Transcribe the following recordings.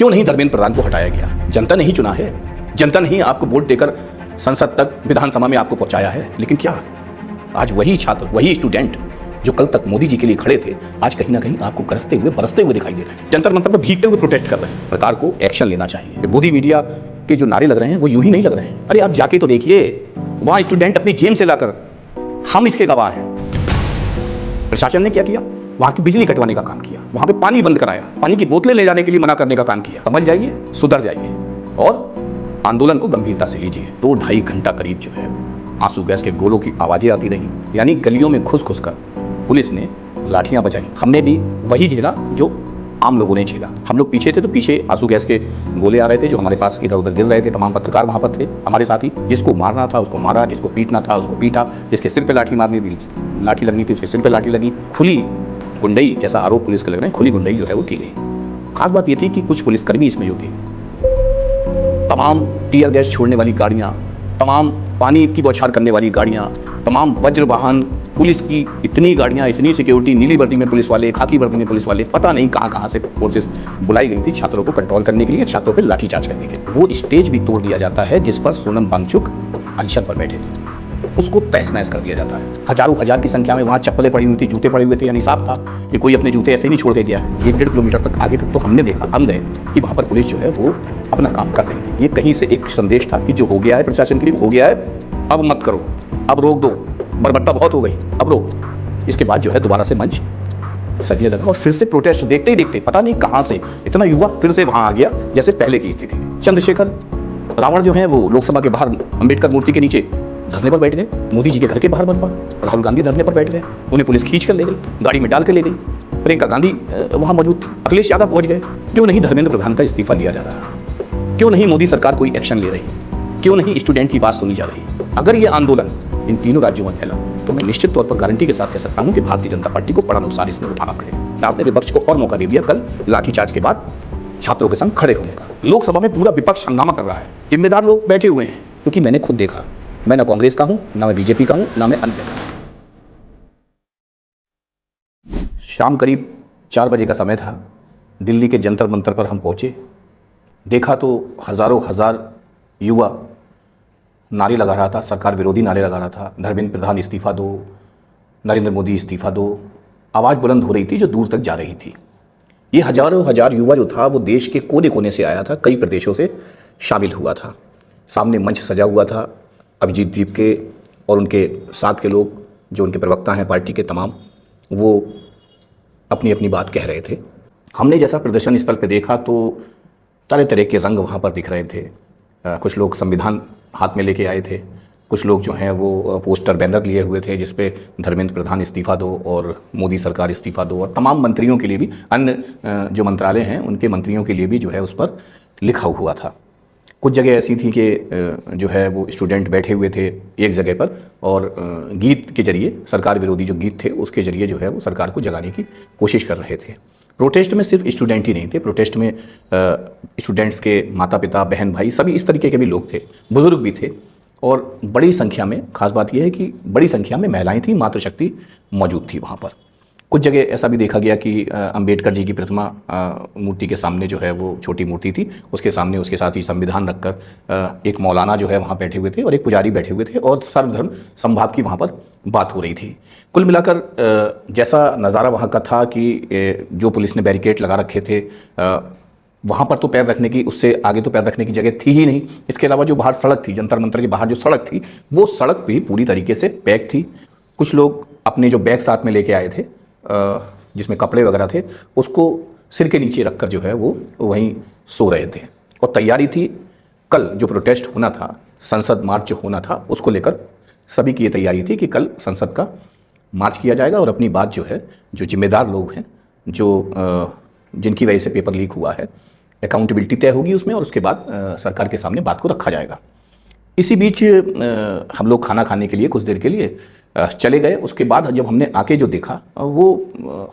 क्यों नहीं धर्मेंद्र प्रधान को हटाया गया? जनता ने ही चुना है, जनता ने ही आपको वोट देकर संसद तक, विधानसभा में आपको पहुंचाया है। लेकिन क्या आज वही छात्र, वही स्टूडेंट जो कल तक मोदी जी के लिए खड़े थे, आज कहीं ना कहीं आपको गरजते हुए, बरसते हुए दिखाई दे रहे हैं। जंतर मंतर पर भीगते हुए प्रोटेस्ट कर रहे हैं। सरकार को एक्शन लेना चाहिए। मोदी मीडिया के जो नारे लग रहे हैं वो यूं ही नहीं लग रहे हैं। अरे आप जाके तो देखिए, वहां स्टूडेंट अपनी जेब से लाकर, हम इसके गवाह हैं। प्रशासन ने क्या किया? वहां की बिजली कटवाने का काम किया, वहां पे पानी बंद कराया, पानी की बोतलें ले जाने के लिए मना करने का काम किया। समझ जाइए, सुधर जाइए और आंदोलन को गंभीरता से लीजिए। 2-2.5 घंटा करीब जो है आंसू गैस के गोलों की आवाजें आती रही, यानी गलियों में घुस घुस कर पुलिस ने लाठियां बजाई। हमने भी वही झेला जो आम लोगों ने झेला। हम लोग पीछे थे तो पीछे आंसू गैस के गोले आ रहे थे जो हमारे पास इधर उधर गिर रहे थे। तमाम पत्रकार वहां पर थे हमारे साथ ही। जिसको मारना था उसको मारा, जिसको पीटना था उसको पीटा, जिसके सिर पे लाठी मारनी थी, लाठी लगनी थी उसके सिर पे लाठी लगी। खुली गुंडई, जैसा आरोप पुलिस के लग रहे हैं, खुली गुंडई जो है वो की गई। खास बात ये थी कि कुछ पुलिसकर्मी इसमें जो थे, तमाम टीयर गैस छोड़ने वाली गाड़ियां, तमाम पानी की बौछार करने वाली गाड़ियां, तमाम वज्र वाहन, पुलिस की इतनी गाड़ियां, इतनी सिक्योरिटी, नीली वर्दी में पुलिस वाले, खाकी वर्दी में पुलिस वाले, पता नहीं कहां से फोर्सेस बुलाई गई थी छात्रों को कंट्रोल करने के लिए, छात्रों पर लाठीचार्ज करने के लिए। वो स्टेज भी तोड़ दिया जाता है जिस पर सोनम वांगचुक अनशन पर बैठे थे, उसको तहस नहस कर दिया जाता है। हजारों हजार की संख्या में वहाँ चप्पलें पड़ी हुई थी, जूते पड़े हुए थे, यानी साफ था कि कोई अपने जूते ऐसे नहीं छोड़ के गया है। 1-1.5 किलोमीटर तक आगे तक तो हमने देखा, हम गए कि वहाँ पर पुलिस जो है वो अपना काम कर रही थी। ये कहीं से एक संदेश था कि जो हो गया है प्रशासन के लिए हो गया है, अब मत करो, अब रोक दो, बर्बरता बहुत हो गई, अब रोक। इसके बाद जो है दोबारा से मंच सजने लगा और फिर से प्रोटेस्ट देखते ही देखते पता नहीं कहाँ से इतना युवा फिर से वहाँ आ गया जैसे पहले की स्थिति। चंद्रशेखर रावण जो है वो लोकसभा के बाहर अम्बेडकर मूर्ति के नीचे धरने पर बैठ गए, मोदी जी के घर के बाहर बनवा, राहुल गांधी धरने पर बैठ गए, उन्हें पुलिस खींच कर ले गई, गाड़ी में डाल कर ले गई, प्रियंका गांधी वहां मौजूद थी, अखिलेश यादव पहुंच गए। क्यों नहीं धर्मेंद्र प्रधान का इस्तीफा लिया जा रहा? क्यों नहीं मोदी सरकार कोई एक्शन ले रही? क्यों नहीं स्टूडेंट की बात सुनी जा रही? अगर ये आंदोलन इन तीनों राज्यों में फैला तो मैं निश्चित तौर पर गारंटी के साथ कह सकता हूं कि भारतीय जनता पार्टी को बड़ा नुकसान इसमें उठाना पड़ेगा। आपने विपक्ष को और मौका दे दिया कल लाठीचार्ज के बाद छात्रों के संग खड़े होने का। लोकसभा में पूरा विपक्ष हंगामा कर रहा है, जिम्मेदार लोग बैठे हुए हैं, क्योंकि मैंने खुद देखा, मैं ना कांग्रेस का हूं, ना मैं बीजेपी का हूं, ना मैं अन्य का। शाम करीब 4 बजे का समय था। दिल्ली के जंतर मंतर पर हम पहुंचे। देखा तो हजारों हजार युवा नारे लगा रहा था, सरकार विरोधी नारे लगा रहा था। धर्मेंद्र प्रधान इस्तीफा दो, नरेंद्र मोदी इस्तीफा दो, आवाज़ बुलंद हो रही थी जो दूर तक जा रही थी। ये हजारों हजार युवा जो था वो देश के कोने कोने से आया था, कई प्रदेशों से शामिल हुआ था। सामने मंच सजा हुआ था, अभिजीत दीप के और उनके साथ के लोग जो उनके प्रवक्ता हैं पार्टी के तमाम, वो अपनी अपनी बात कह रहे थे। हमने जैसा प्रदर्शन स्थल पे देखा तो तरह तरह के रंग वहाँ पर दिख रहे थे। कुछ लोग संविधान हाथ में लेके आए थे, कुछ लोग जो हैं वो पोस्टर बैनर लिए हुए थे जिस पे धर्मेंद्र प्रधान इस्तीफा दो और मोदी सरकार इस्तीफा दो, और तमाम मंत्रियों के लिए भी, अन्य जो मंत्रालय हैं उनके मंत्रियों के लिए भी जो है उस पर लिखा हुआ था। कुछ जगह ऐसी थी कि जो है वो स्टूडेंट बैठे हुए थे एक जगह पर और गीत के जरिए, सरकार विरोधी जो गीत थे उसके जरिए जो है वो सरकार को जगाने की कोशिश कर रहे थे। प्रोटेस्ट में सिर्फ स्टूडेंट ही नहीं थे, प्रोटेस्ट में स्टूडेंट्स के माता पिता, बहन भाई, सभी इस तरीके के भी लोग थे, बुजुर्ग भी थे, और बड़ी संख्या में, खास बात यह है कि बड़ी संख्या में महिलाएं थी, मातृशक्ति मौजूद थी वहाँ पर। कुछ जगह ऐसा भी देखा गया कि अंबेडकर जी की प्रतिमा मूर्ति के सामने जो है वो छोटी मूर्ति थी, उसके सामने उसके साथ ही संविधान रखकर एक मौलाना जो है वहाँ बैठे हुए थे और एक पुजारी बैठे हुए थे और सर्वधर्म संभाव की वहाँ पर बात हो रही थी। कुल मिलाकर जैसा नज़ारा वहाँ का था कि जो पुलिस ने बैरिकेड लगा रखे थे, वहाँ पर तो पैर रखने की, उससे आगे तो पैर रखने की जगह थी ही नहीं। इसके अलावा जो बाहर सड़क थी, जंतर मंतर के बाहर जो सड़क थी, वो सड़क भी पूरी तरीके से पैक थी। कुछ लोग अपने जो बैग साथ में लेके आए थे जिसमें कपड़े वगैरह थे, उसको सिर के नीचे रखकर जो है वो वहीं सो रहे थे। और तैयारी थी, कल जो प्रोटेस्ट होना था, संसद मार्च जो होना था, उसको लेकर सभी की ये तैयारी थी कि कल संसद का मार्च किया जाएगा और अपनी बात जो है, जो जिम्मेदार लोग हैं, जो जिनकी वजह से पेपर लीक हुआ है, अकाउंटेबिलिटी तय होगी उसमें और उसके बाद सरकार के सामने बात को रखा जाएगा। इसी बीच हम लोग खाना खाने के लिए कुछ देर के लिए चले गए। उसके बाद जब हमने आके जो देखा वो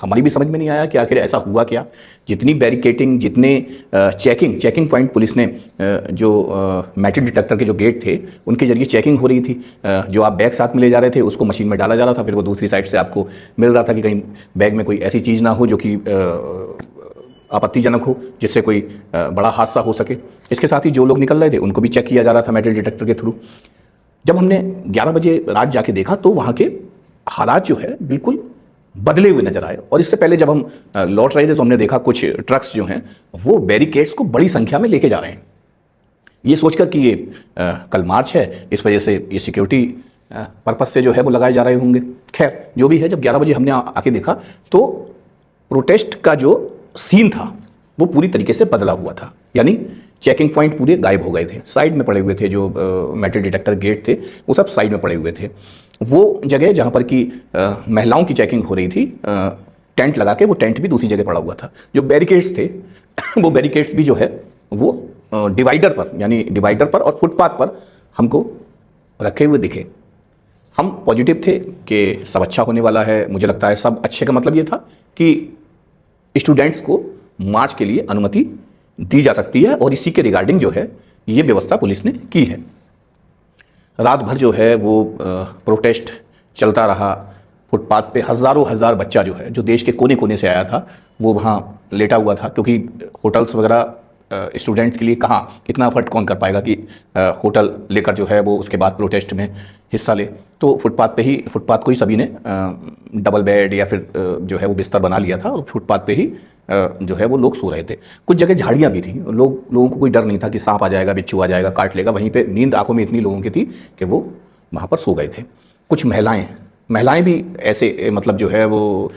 हमारी भी समझ में नहीं आया कि आखिर ऐसा हुआ क्या। जितनी बैरिकेटिंग, जितने चेकिंग पॉइंट पुलिस ने, जो मेटल डिटेक्टर के जो गेट थे उनके जरिए चेकिंग हो रही थी। जो आप बैग साथ में ले जा रहे थे उसको मशीन में डाला जा रहा था, फिर वो दूसरी साइड से आपको मिल रहा था कि कहीं बैग में कोई ऐसी चीज़ ना हो जो कि आपत्तिजनक हो, जिससे कोई बड़ा हादसा हो सके। इसके साथ ही जो लोग निकल रहे थे उनको भी चेक किया जा रहा था मेटल डिटेक्टर के थ्रू। जब हमने 11 बजे रात जाके देखा तो वहाँ के हालात जो है बिल्कुल बदले हुए नजर आए। और इससे पहले जब हम लौट रहे थे तो हमने देखा कुछ ट्रक्स जो हैं वो बैरिकेड्स को बड़ी संख्या में लेके जा रहे हैं, ये सोचकर कि ये कल मार्च है, इस वजह से ये सिक्योरिटी पर्पस से जो है वो लगाए जा रहे होंगे। खैर जो भी है, जब 11 बजे हमने आके देखा तो प्रोटेस्ट का जो सीन था वो पूरी तरीके से बदला हुआ था। यानी चेकिंग पॉइंट पूरे गायब हो गए थे, साइड में पड़े हुए थे, जो मेटल डिटेक्टर गेट थे वो सब साइड में पड़े हुए थे। वो जगह जहाँ पर कि महिलाओं की चेकिंग हो रही थी, टेंट लगा के, वो टेंट भी दूसरी जगह पड़ा हुआ था। जो बैरिकेड्स थे वो बैरिकेड्स भी जो है वो डिवाइडर पर, यानी डिवाइडर पर और फुटपाथ पर हमको रखे हुए दिखे। हम पॉजिटिव थे कि सब अच्छा होने वाला है। मुझे लगता है सब अच्छे का मतलब ये था कि स्टूडेंट्स को मार्च के लिए अनुमति दी जा सकती है, और इसी के रिगार्डिंग जो है ये व्यवस्था पुलिस ने की है। रात भर जो है वो प्रोटेस्ट चलता रहा। फुटपाथ पे हज़ारों हज़ार बच्चा जो है, जो देश के कोने कोने से आया था, वो वहाँ लेटा हुआ था, क्योंकि होटल्स वगैरह स्टूडेंट्स के लिए कहाँ इतना अफर्ट कौन कर पाएगा कि होटल लेकर जो है वो उसके बाद प्रोटेस्ट में हिस्सा ले। तो फुटपाथ को ही सभी ने डबल बेड या फिर जो है वो बिस्तर बना लिया था, और फुटपाथ पे ही जो है वो लोग सो रहे थे। कुछ जगह झाड़ियाँ भी थी, लोगों को कोई डर नहीं था कि सांप आ जाएगा, बिच्छू आ जाएगा, काट लेगा। वहीं पे नींद आंखों में इतनी लोगों की थी कि वो वहाँ पर सो गए थे। कुछ महिलाएं भी ऐसे, मतलब जो है वो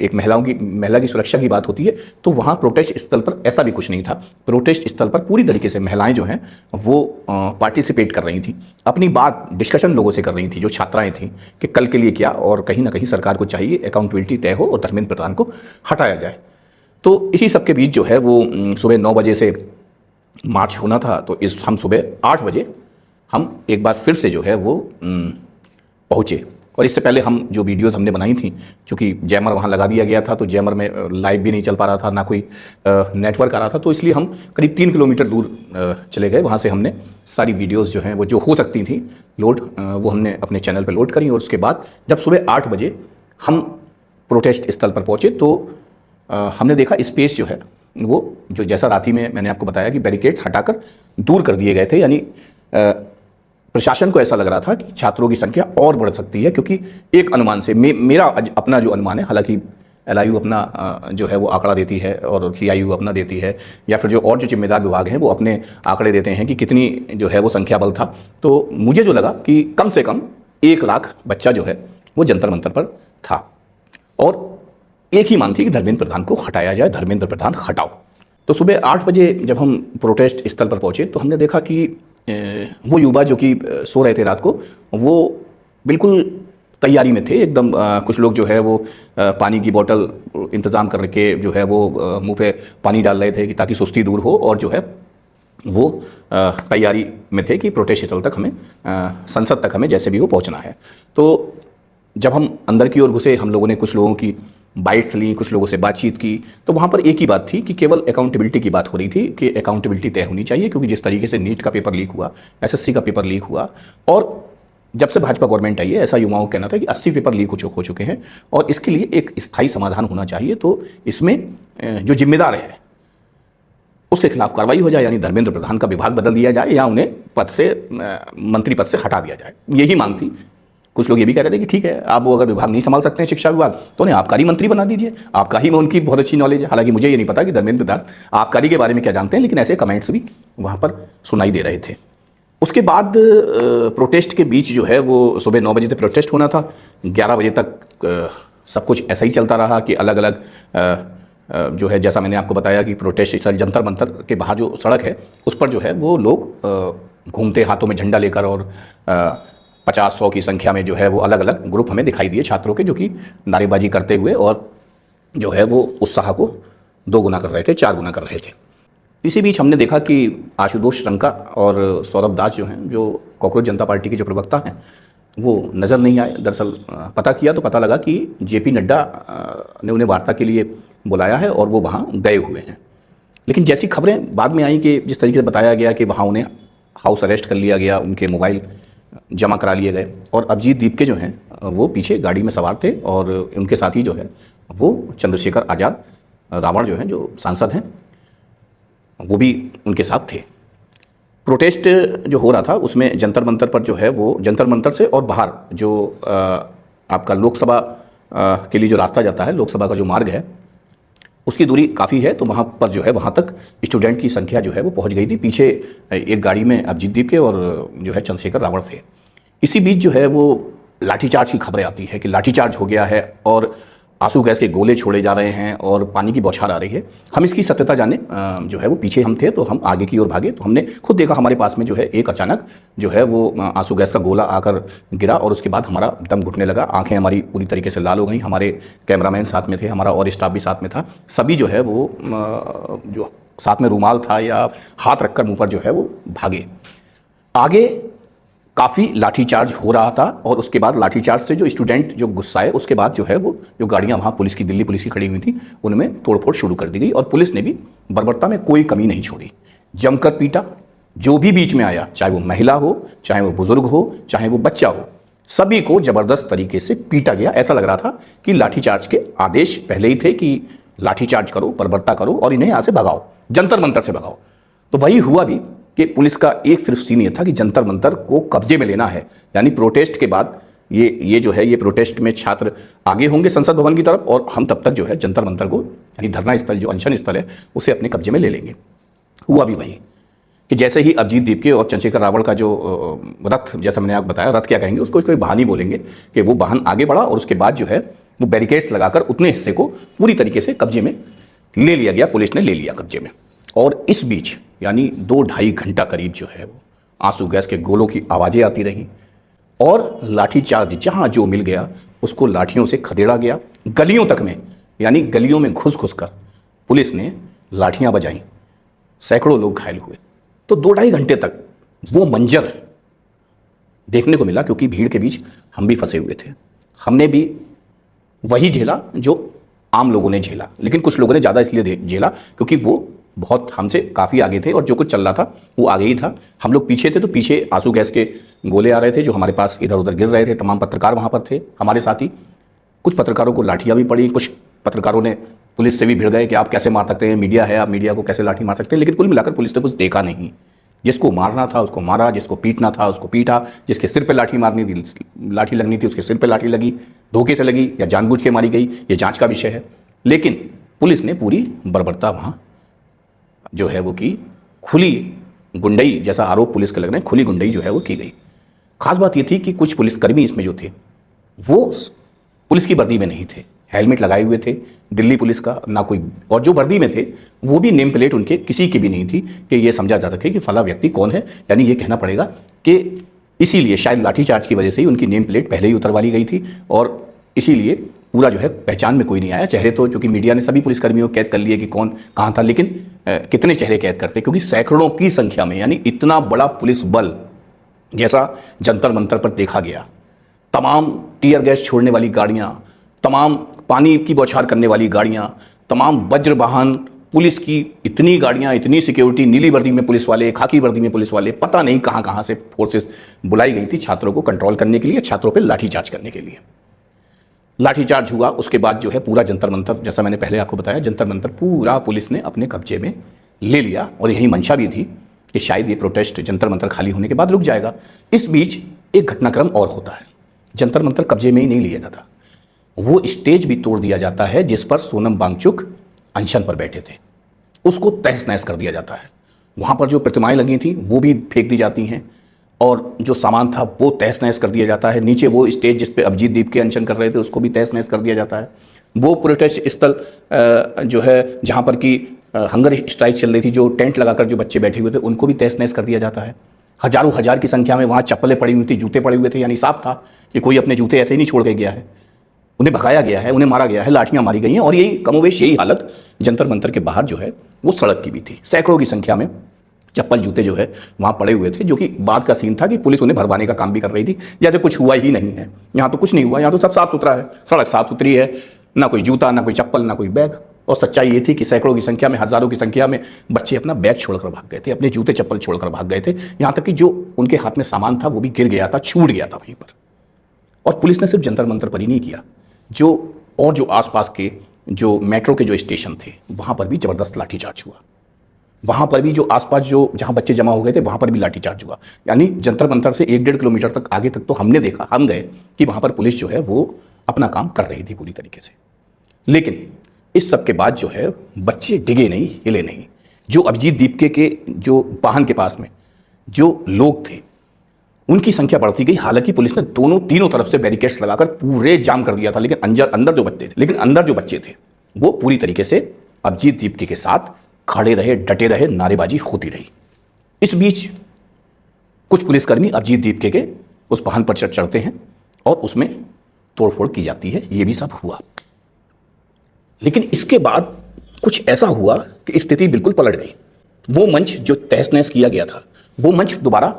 एक महिला की सुरक्षा की बात होती है, तो वहाँ प्रोटेस्ट स्थल पर ऐसा भी कुछ नहीं था। प्रोटेस्ट स्थल पर पूरी तरीके से महिलाएं जो हैं वो पार्टिसिपेट कर रही थी, अपनी बात डिस्कशन लोगों से कर रही थी, जो छात्राएं थीं, कि कल के लिए क्या, और कहीं ना कहीं सरकार को चाहिए अकाउंटेबिलिटी तय हो और धर्मेंद्र प्रधान को हटाया जाए। तो इसी सब के बीच जो है वो सुबह 9 बजे से मार्च होना था, तो हम सुबह 8 बजे हम एक बार फिर से जो है वो पहुँचे। और इससे पहले हम जो वीडियोस हमने बनाई थी, चूँकि जैमर वहाँ लगा दिया गया था, तो जैमर में लाइव भी नहीं चल पा रहा था, ना कोई नेटवर्क आ रहा था, तो इसलिए हम करीब 3 किलोमीटर दूर चले गए। वहाँ से हमने सारी वीडियोस जो हैं वो जो हो सकती थी लोड, वो हमने अपने चैनल पर लोड करी। और उसके बाद जब सुबह 8 बजे हम प्रोटेस्ट स्थल पर पहुँचे तो हमने देखा स्पेस जो है वो, जो जैसा राती में मैंने आपको बताया कि बैरिकेड्स हटाकर दूर कर दिए गए थे। यानी प्रशासन को ऐसा लग रहा था कि छात्रों की संख्या और बढ़ सकती है, क्योंकि एक अनुमान से मेरा अपना जो अनुमान है, हालांकि LIU अपना जो है वो आंकड़ा देती है और CIU अपना देती है, या फिर जो और जो जिम्मेदार विभाग हैं वो अपने आंकड़े देते हैं कि कितनी जो है वो संख्या बल था। तो मुझे जो लगा कि कम से कम 1 लाख बच्चा जो है वो जंतर मंतर पर था, और एक ही मांग थी कि धर्मेंद्र प्रधान को हटाया जाए, धर्मेंद्र प्रधान हटाओ। तो सुबह 8 बजे जब हम प्रोटेस्ट स्थल पर पहुँचे तो हमने देखा कि वो युवा जो कि सो रहे थे रात को, वो बिल्कुल तैयारी में थे एकदम। कुछ लोग जो है वो पानी की बोतल इंतज़ाम करके जो है वो मुंह पे पानी डाल रहे थे कि ताकि सुस्ती दूर हो, और जो है वो तैयारी में थे कि प्रोटेस्ट स्थल तक हमें, संसद तक हमें जैसे भी हो पहुंचना है। तो जब हम अंदर की ओर घुसे, हम लोगों ने कुछ लोगों की बाइट्स ली, कुछ लोगों से बातचीत की, तो वहाँ पर एक ही बात थी कि केवल अकाउंटेबिलिटी की बात हो रही थी कि अकाउंटेबिलिटी तय होनी चाहिए, क्योंकि जिस तरीके से नीट का पेपर लीक हुआ, SSC का पेपर लीक हुआ, और जब से भाजपा गवर्नमेंट आई है ऐसा युवाओं का कहना था कि 80 पेपर लीक हो चुके हैं, और इसके लिए एक स्थायी समाधान होना चाहिए। तो इसमें जो जिम्मेदार है उसके खिलाफ कार्रवाई हो जाए, यानी धर्मेंद्र प्रधान का विभाग बदल दिया जाए या उन्हें पद से, मंत्री पद से हटा दिया जाए, यही मांग थी। कुछ लोग ये भी कह रहे थे कि ठीक है, आप वो अगर विभाग नहीं संभाल सकते हैं, शिक्षा विभाग, तो उन्हें आबकारी मंत्री बना दीजिए, आबकारी में उनकी बहुत अच्छी नॉलेज है। हालांकि मुझे ये नहीं पता कि धर्मेंद्र प्रधान आबकारी के बारे में क्या जानते हैं, लेकिन ऐसे कमेंट्स भी वहाँ पर सुनाई दे रहे थे। उसके बाद प्रोटेस्ट के बीच जो है वो सुबह 9 बजे से प्रोटेस्ट होना था, 11 बजे तक सब कुछ ऐसा ही चलता रहा कि अलग अलग जो है, जैसा मैंने आपको बताया कि प्रोटेस्ट स्थल जंतर मंतर के बाहर जो सड़क है उस पर जो है वो लोग घूमते हाथों में झंडा लेकर, और 50-100 की संख्या में जो है वो अलग अलग ग्रुप हमें दिखाई दिए छात्रों के, जो कि नारेबाजी करते हुए और जो है वो उत्साह को 2 गुना कर रहे थे, 4 गुना कर रहे थे। इसी बीच हमने देखा कि आशुतोष रंका और सौरभ दास जो हैं, जो कॉकरोच जनता पार्टी के जो प्रवक्ता हैं, वो नज़र नहीं आए। दरअसल पता किया तो पता लगा कि JP नड्डा ने उन्हें वार्ता के लिए बुलाया है और वो वहाँ गए हुए हैं। लेकिन जैसी खबरें बाद में आई कि जिस तरीके से बताया गया कि वहाँ उन्हें हाउस अरेस्ट कर लिया गया, उनके मोबाइल जमा करा लिए गए, और अभिजीत दीप के जो हैं वो पीछे गाड़ी में सवार थे, और उनके साथ ही जो है वो चंद्रशेखर आज़ाद रावण जो हैं, जो सांसद हैं, वो भी उनके साथ थे। प्रोटेस्ट जो हो रहा था उसमें जंतर मंतर पर जो है वो जंतर मंतर से और बाहर जो आपका लोकसभा के लिए जो रास्ता जाता है, लोकसभा का जो मार्ग है, उसकी दूरी काफ़ी है। तो वहाँ पर जो है वहाँ तक स्टूडेंट की संख्या जो है वो पहुँच गई थी। पीछे एक गाड़ी में अभिजीत दीप के और जो है चंद्रशेखर रावण थे। इसी बीच जो है वो लाठीचार्ज की खबरें आती है कि लाठीचार्ज हो गया है और आंसू गैस के गोले छोड़े जा रहे हैं और पानी की बौछार आ रही है। हम इसकी सत्यता जाने जो है वो पीछे हम थे तो हम आगे की ओर भागे, तो हमने खुद देखा हमारे पास में जो है एक अचानक जो है वो आंसू गैस का गोला आकर गिरा और उसके बाद हमारा दम घुटने लगा, आंखें हमारी पूरी तरीके से लाल हो गई। हमारे कैमरामैन साथ में थे, हमारा और स्टाफ भी साथ में था। सभी जो है वो जो साथ में रुमाल था या हाथ रखकर मुँह पर जो है वो भागे। आगे काफ़ी लाठीचार्ज हो रहा था और उसके बाद लाठीचार्ज से जो स्टूडेंट जो गुस्साए, उसके बाद जो है वो जो गाड़ियां वहाँ पुलिस की, दिल्ली पुलिस की खड़ी हुई थी, उनमें तोड़फोड़ शुरू कर दी गई और पुलिस ने भी बर्बरता में कोई कमी नहीं छोड़ी, जमकर पीटा। जो भी बीच में आया, चाहे वो महिला हो, चाहे वो बुजुर्ग हो, चाहे वो बच्चा हो, सभी को ज़बरदस्त तरीके से पीटा गया। ऐसा लग रहा था कि लाठीचार्ज के आदेश पहले ही थे कि लाठीचार्ज करो, बर्बरता करो और इन्हें यहाँ से भगाओ, जंतर मंतर से भगाओ। तो वही हुआ भी कि पुलिस का एक सिर्फ सीन ये था कि जंतर मंतर को कब्जे में लेना है। यानी प्रोटेस्ट के बाद ये जो है ये प्रोटेस्ट में छात्र आगे होंगे संसद भवन की तरफ और हम तब तक जो है जंतर मंतर को, यानी धरना स्थल जो अनशन स्थल है, उसे अपने कब्जे में ले लेंगे। हुआ भी वही कि जैसे ही अभिजीत दीप के और चंद्रशेखर रावण का जो रथ, जैसा मैंने आपको बताया, रथ क्या कहेंगे उसको, कोई वाहन ही बोलेंगे, कि वो वाहन आगे बढ़ा और उसके बाद जो है वो बैरिकेड्स लगाकर उतने हिस्से को पूरी तरीके से कब्जे में ले लिया गया, पुलिस ने ले लिया कब्जे में। और इस बीच यानी 2-2.5 घंटा करीब जो है वो आंसू गैस के गोलों की आवाज़ें आती रहीं और लाठीचार्ज जहाँ जो मिल गया उसको लाठियों से खदेड़ा गया। गलियों तक में, यानी गलियों में घुस घुस कर पुलिस ने लाठियाँ बजाईं, सैकड़ों लोग घायल हुए। तो 2-2.5 घंटे तक वो मंजर देखने को मिला, क्योंकि भीड़ के बीच हम भी फंसे हुए थे। हमने भी वही झेला जो आम लोगों ने झेला, लेकिन कुछ लोगों ने ज़्यादा इसलिए झेला क्योंकि वो बहुत हमसे काफ़ी आगे थे और जो कुछ चल रहा था वो आगे ही था। हम लोग पीछे थे, तो पीछे आंसू गैस के गोले आ रहे थे जो हमारे पास इधर उधर गिर रहे थे। तमाम पत्रकार वहाँ पर थे हमारे साथ ही। कुछ पत्रकारों को लाठियाँ भी पड़ी, कुछ पत्रकारों ने पुलिस से भी भिड़ गए कि आप कैसे मार सकते हैं, मीडिया है, आप मीडिया को कैसे लाठी मार सकते हैं। लेकिन कुल मिलाकर पुलिस ने कुछ देखा नहीं। जिसको मारना था उसको मारा, जिसको पीटना था उसको पीटा, जिसके सिर पे लाठी मारनी थी, लाठी लगनी थी, उसके सिर पे लाठी लगी। धोखे से लगी या जानबूझ के मारी गई, ये जांच का विषय है। लेकिन पुलिस ने पूरी बर्बरता वहाँ जो है वो की, खुली गुंडई जैसा आरोप पुलिस के लग रहे हैं, खुली गुंडई जो है वो की गई। खास बात ये थी कि कुछ पुलिसकर्मी इसमें जो थे वो पुलिस की वर्दी में नहीं थे, हेलमेट लगाए हुए थे, दिल्ली पुलिस का ना कोई, और जो वर्दी में थे वो भी नेम प्लेट उनके किसी की भी नहीं थी कि ये समझा जा सके कि फला व्यक्ति कौन है। यानी ये कहना पड़ेगा कि इसीलिए शायद लाठीचार्ज की वजह से ही उनकी नेम प्लेट पहले ही उतरवा ली गई थी और इसीलिए पूरा जो है पहचान में कोई नहीं आया। चेहरे तो चूंकि मीडिया ने सभी पुलिसकर्मियों को कैद कर लिए कि कौन कहाँ था, लेकिन कितने चेहरे कैद करते, क्योंकि सैकड़ों की संख्या में, यानी इतना बड़ा पुलिस बल जैसा जंतर मंतर पर देखा गया। तमाम टीयर गैस छोड़ने वाली गाड़ियाँ, तमाम पानी की बौछार करने वाली गाड़ियाँ, तमाम वज्र वाहन, पुलिस की इतनी गाड़ियाँ, इतनी सिक्योरिटी, नीली वर्दी में पुलिस वाले, खाकी वर्दी में पुलिस वाले, पता नहीं कहाँ कहाँ से फोर्सेस बुलाई गई थी छात्रों को कंट्रोल करने के लिए, छात्रों पर लाठीचार्ज करने के लिए। लाठीचार्ज हुआ, उसके बाद जो है पूरा जंतर मंतर, जैसा मैंने पहले आपको बताया, जंतर मंतर पूरा पुलिस ने अपने कब्जे में ले लिया और यही मंशा भी थी कि शायद ये प्रोटेस्ट जंतर मंतर खाली होने के बाद रुक जाएगा। इस बीच एक घटनाक्रम और होता है। जंतर मंतर कब्जे में ही नहीं लिया जाता, वो स्टेज भी तोड़ दिया जाता है जिस पर सोनम वांगचुक अनशन पर बैठे थे, उसको तहस नहस कर दिया जाता है। वहाँ पर जो प्रतिमाएं लगी थी वो भी फेंक दी जाती हैं और जो सामान था वो तहस नहस कर दिया जाता है। नीचे वो स्टेज जिस पे अभिजीत दीप के अनशन कर रहे थे उसको भी तहस नहस कर दिया जाता है। वो प्रोटेस्ट स्थल जो है जहाँ पर कि हंगर स्ट्राइक चल रही थी, जो टेंट लगाकर जो बच्चे बैठे हुए थे उनको भी तहस नहस कर दिया जाता है। हजारों हजार की संख्या में वहाँ चप्पलें पड़ी हुई थी, जूते पड़े हुए थे, यानी साफ था कि कोई अपने जूते ऐसे ही नहीं छोड़ के गया है, उन्हें भगाया गया है, उन्हें मारा गया है, लाठियाँ मारी गई हैं। और यही कमोवेश यही हालत जंतर मंतर के बाहर जो है वो सड़क की भी थी। सैकड़ों की संख्या में चप्पल जूते जो है वहाँ पड़े हुए थे, जो कि बाद का सीन था कि पुलिस उन्हें भरवाने का काम भी कर रही थी, जैसे कुछ हुआ ही नहीं है। यहाँ तो कुछ नहीं हुआ, यहाँ तो सब साफ सुथरा है, सड़क साफ सुथरी है, ना कोई जूता, ना कोई चप्पल, ना कोई बैग। और सच्चाई ये थी कि सैकड़ों की संख्या में, हजारों की संख्या में बच्चे अपना बैग छोड़कर भाग गए थे, अपने जूते चप्पल छोड़कर भाग गए थे। यहाँ तक कि जो उनके हाथ में सामान था वो भी गिर गया था, छूट गया था वहीं पर। और पुलिस ने सिर्फ जंतर मंतर पर ही नहीं किया, जो आसपास के जो मेट्रो के जो स्टेशन थे वहाँ पर भी ज़बरदस्त लाठीचार्ज हुआ। वहाँ पर भी जो आसपास जो जहाँ बच्चे जमा हो गए थे वहाँ पर भी लाठीचार्ज हुआ। यानी जंतर मंतर से 1-1.5 किलोमीटर तक आगे तक तो हमने देखा, हम गए कि वहाँ पर पुलिस जो है वो अपना काम कर रही थी पूरी तरीके से। लेकिन इस सब के बाद जो है बच्चे डिगे नहीं, हिले नहीं। जो अभिजीत दीपके के जो वाहन के पास में जो लोग थे उनकी संख्या बढ़ती गई। हालांकि पुलिस ने तीनों तरफ से बैरिकेड्स लगाकर पूरे जाम कर दिया था, लेकिन अंदर जो बच्चे थे वो पूरी तरीके से अभिजीत दीपके के साथ खड़े रहे, डटे रहे, नारेबाजी होती रही। इस बीच कुछ पुलिसकर्मी अभिजीत दीपके के उस वाहन पर चढ़ते हैं और उसमें तोड़फोड़ की जाती है। ये भी सब हुआ। लेकिन इसके बाद कुछ ऐसा हुआ कि स्थिति बिल्कुल पलट गई। वो मंच जो तहस नहस किया गया था वो मंच दोबारा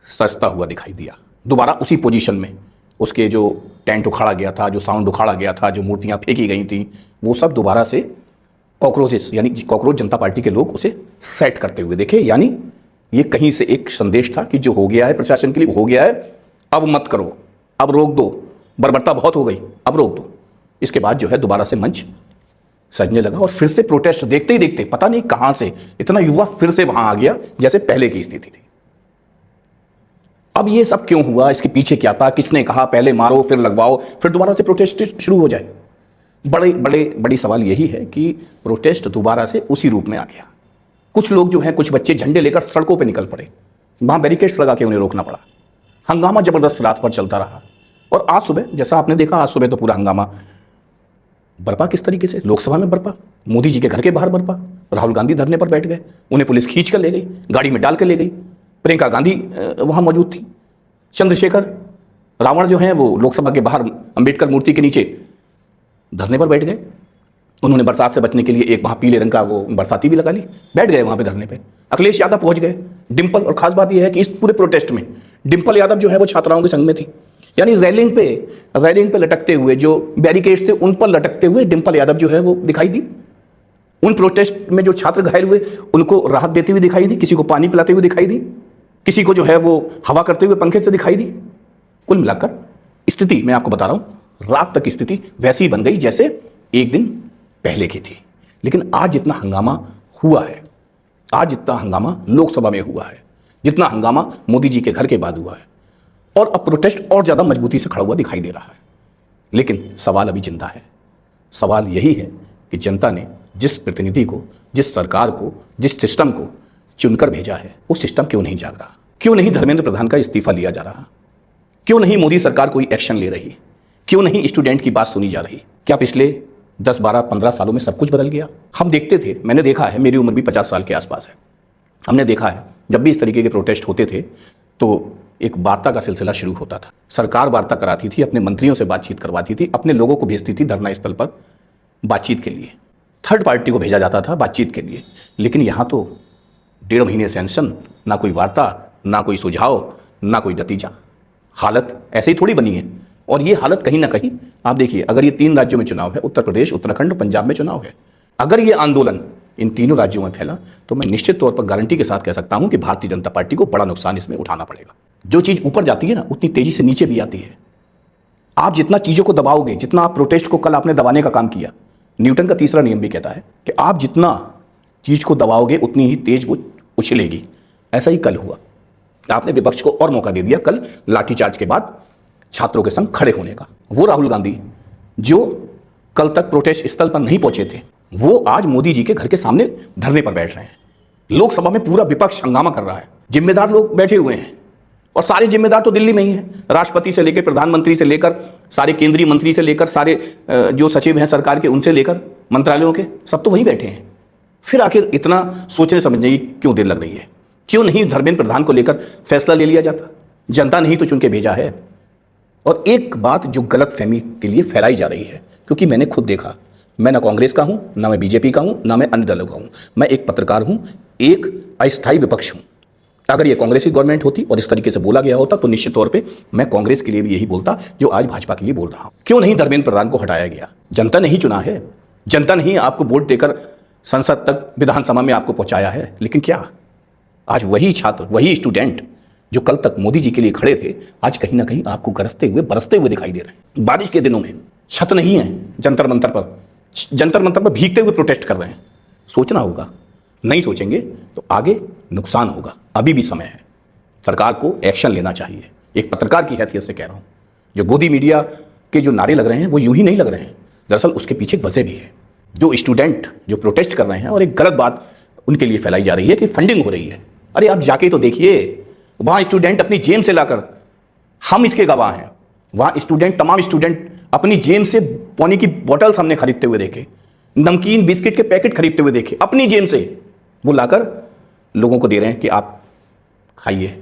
सजता हुआ दिखाई दिया। दोबारा उसी पोजीशन में उसके जो टेंट उखाड़ा गया था, जो साउंड उखाड़ा गया था, जो मूर्तियां फेंकी गई थी, वो सब दोबारा से कॉकरोचेस यानी कॉकरोच जनता पार्टी के लोग उसे सेट करते हुए देखे। यानी ये कहीं से एक संदेश था कि जो हो गया है प्रशासन के लिए हो गया है, अब मत करो, अब रोक दो, बर्बरता बहुत हो गई, अब रोक दो। इसके बाद जो है दोबारा से मंच सजने लगा और फिर से प्रोटेस्ट देखते ही देखते पता नहीं कहां से इतना युवा फिर से वहां आ गया जैसे पहले की स्थिति थी। अब ये सब क्यों हुआ, इसके पीछे क्या था, किसने कहा पहले मारो फिर लगवाओ फिर दोबारा से प्रोटेस्ट शुरू हो जाए? बड़ी सवाल यही है कि प्रोटेस्ट दोबारा से उसी रूप में आ गया। कुछ लोग जो हैं, कुछ बच्चे झंडे लेकर सड़कों पे निकल पड़े, वहां बैरिकेड्स लगा के उन्हें रोकना पड़ा। हंगामा जबरदस्त रात भर चलता रहा और आज सुबह जैसा आपने देखा, आज सुबह तो पूरा हंगामा बरपा। किस तरीके से? लोकसभा में बरपा, मोदी जी के घर के बाहर बरपा। राहुल गांधी धरने पर बैठ गए, उन्हें पुलिस खींच कर ले गई, गाड़ी में डाल कर ले गई। प्रियंका गांधी वहां मौजूद थी। चंद्रशेखर रावण जो हैं वो लोकसभा के बाहर अंबेडकर मूर्ति के नीचे धरने पर बैठ गए। उन्होंने बरसात से बचने के लिए एक वहां पीले रंग का वो बरसाती भी लगा ली, बैठ गए वहां पे धरने पे। अखिलेश यादव पहुंच गए, डिंपल, और खास बात यह है कि इस पूरे प्रोटेस्ट में डिंपल यादव जो है वो छात्राओं के संग में थी। यानी रेलिंग पे लटकते हुए जो बैरिकेड्स थे उन पर लटकते हुए डिंपल यादव जो है वो दिखाई दी। उन प्रोटेस्ट में जो छात्र घायल हुए उनको राहत देती हुई दिखाई दी, किसी को पानी पिलाते हुए दिखाई दी, किसी को जो है वो हवा करते हुए पंखे से दिखाई दी। कुल मिलाकर स्थिति मैं आपको बता रहा हूं, रात तक स्थिति वैसी बन गई जैसे एक दिन पहले की थी। लेकिन आज जितना हंगामा हुआ है, आज जितना हंगामा लोकसभा में हुआ है, जितना हंगामा मोदी जी के घर के बाद हुआ है, और अब प्रोटेस्ट और ज्यादा मजबूती से खड़ा हुआ दिखाई दे रहा है। लेकिन सवाल अभी जिंदा है। सवाल यही है कि जनता ने जिस प्रतिनिधि को, जिस सरकार को, जिस सिस्टम को चुनकर भेजा है वो सिस्टम क्यों नहीं जाग रहा? क्यों नहीं धर्मेंद्र प्रधान का इस्तीफा लिया जा रहा? क्यों नहीं मोदी सरकार कोई एक्शन ले रही? क्यों नहीं स्टूडेंट की बात सुनी जा रही? क्या पिछले 10, 12, 15 सालों में सब कुछ बदल गया? हम देखते थे, मैंने देखा है, मेरी उम्र भी 50 साल के आसपास है, हमने देखा है जब भी इस तरीके के प्रोटेस्ट होते थे तो एक वार्ता का सिलसिला शुरू होता था। सरकार वार्ता कराती थी, अपने मंत्रियों से बातचीत करवाती थी, अपने लोगों को भेजती थी धरना स्थल पर बातचीत के लिए, थर्ड पार्टी को भेजा जाता था बातचीत के लिए। लेकिन यहाँ तो 1.5 महीने से अनशन, ना कोई वार्ता, ना कोई सुझाव, ना कोई नतीजा। हालत ऐसे ही थोड़ी बनी है। और ये हालत कहीं ना कहीं आप देखिए, अगर ये 3 राज्यों में चुनाव है, उत्तर प्रदेश, उत्तराखंड, पंजाब में चुनाव है, अगर ये आंदोलन इन तीनों राज्यों में फैला तो मैं निश्चित तौर पर गारंटी के साथ कह सकता हूं कि भारतीय जनता पार्टी को बड़ा नुकसान इसमें उठाना पड़ेगा। जो चीज ऊपर जाती है ना उतनी तेजी से नीचे भी आती है। आप जितना चीजों को दबाओगे, जितना आप प्रोटेस्ट को, कल आपने दबाने का काम किया, न्यूटन का तीसरा नियम भी कहता है कि आप जितना चीज को दबाओगे उतनी ही तेज वो उछलेगी। ऐसा ही कल हुआ। आपने विपक्ष को और मौका दे दिया कल लाठीचार्ज के बाद छात्रों के संग खड़े होने का। वो राहुल गांधी जो कल तक प्रोटेस्ट स्थल पर नहीं पहुंचे थे, वो आज मोदी जी के घर के सामने धरने पर बैठ रहे हैं। लोकसभा में पूरा विपक्ष हंगामा कर रहा है, जिम्मेदार लोग बैठे हुए हैं और सारे जिम्मेदार तो दिल्ली में ही हैं। राष्ट्रपति से लेकर, प्रधानमंत्री से लेकर, सारे केंद्रीय मंत्री से लेकर, सारे जो सचिव हैं सरकार के उनसे लेकर मंत्रालयों के, सब तो वहीं बैठे हैं। फिर आखिर इतना सोचने समझने की क्यों देर लग रही है? क्यों नहीं धर्मेंद्र प्रधान को लेकर फैसला ले लिया जाता? जनता ने ही तो चुन के भेजा है। और एक बात जो गलतफहमी के लिए फैलाई जा रही है, क्योंकि मैंने खुद देखा, मैं ना कांग्रेस का हूं, ना मैं बीजेपी का हूं, ना मैं अन्य दलों का हूं, मैं एक पत्रकार हूं, एक अस्थायी विपक्ष हूं। अगर ये कांग्रेस की गवर्नमेंट होती और इस तरीके से बोला गया होता तो निश्चित तौर पे मैं कांग्रेस के लिए भी यही बोलता जो आज भाजपा के लिए बोल रहा हूं। क्यों नहीं धर्मेंद्र प्रधान को हटाया गया? जनता ने ही चुना है, जनता ने ही आपको वोट देकर संसद तक, विधानसभा में आपको पहुंचाया है। लेकिन क्या आज वही छात्र, वही स्टूडेंट जो कल तक मोदी जी के लिए खड़े थे, आज कहीं ना कहीं आपको गरजते हुए, बरसते हुए दिखाई दे रहे हैं? बारिश के दिनों में छत नहीं है जंतर मंतर पर, जंतर मंतर पर भीगते हुए प्रोटेस्ट कर रहे हैं। सोचना होगा, नहीं सोचेंगे तो आगे नुकसान होगा। अभी भी समय है, सरकार को एक्शन लेना चाहिए। एक पत्रकार की हैसियत से कह रहा हूं, जो गोदी मीडिया के जो नारे लग रहे हैं वो यूं ही नहीं लग रहे हैं, दरअसल उसके पीछे वजह भी है। जो स्टूडेंट जो प्रोटेस्ट कर रहे हैं और एक गलत बात उनके लिए फैलाई जा रही है कि फंडिंग हो रही है। अरे आप जाके तो देखिए, वहां स्टूडेंट अपनी जेब से लाकर, हम इसके गवाह हैं, वहां स्टूडेंट, तमाम स्टूडेंट अपनी जेब से पानी की बोतल हमने खरीदते हुए देखे, नमकीन बिस्किट के पैकेट खरीदते हुए देखे, अपनी जेब से वो लाकर लोगों को दे रहे हैं कि आप खाइए,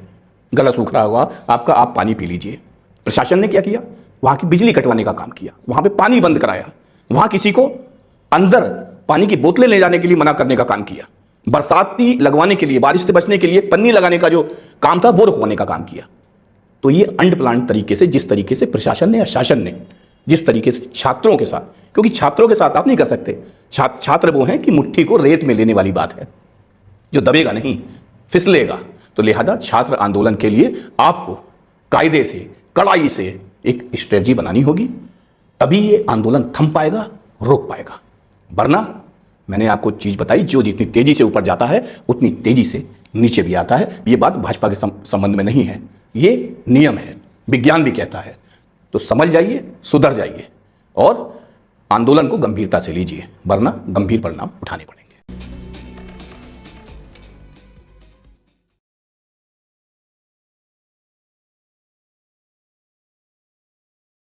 गला सूख रहा होगा आपका, आप पानी पी लीजिए। प्रशासन ने क्या किया? वहां की बिजली कटवाने का काम किया, वहां पे पानी बंद कराया, वहां किसी को अंदर पानी की बोतलें ले जाने के लिए मना करने का काम किया, बरसाती लगवाने के लिए, बारिश से बचने के लिए पन्नी लगाने का जो काम था वो रुकवाने का काम किया। तो ये अनप्लान्ड तरीके से, जिस तरीके से प्रशासन ने या शासन ने जिस तरीके से छात्रों के साथ, क्योंकि छात्रों के साथ आप नहीं कर सकते, छात्र वो हैं कि मुट्ठी को रेत में लेने वाली बात है, जो दबेगा नहीं, फिसलेगा। तो लिहाजा छात्र आंदोलन के लिए आपको कायदे से, कड़ाई से एक स्ट्रेटजी बनानी होगी, तभी ये आंदोलन थम पाएगा, रोक पाएगा। वरना मैंने आपको चीज बताई, जो जितनी तेजी से ऊपर जाता है उतनी तेजी से नीचे भी आता है। ये बात भाजपा के संबंध में नहीं है, ये नियम है, विज्ञान भी कहता है। तो समझ जाइए, सुधर जाइए और आंदोलन को गंभीरता से लीजिए, वरना गंभीर परिणाम उठाने पड़ेंगे।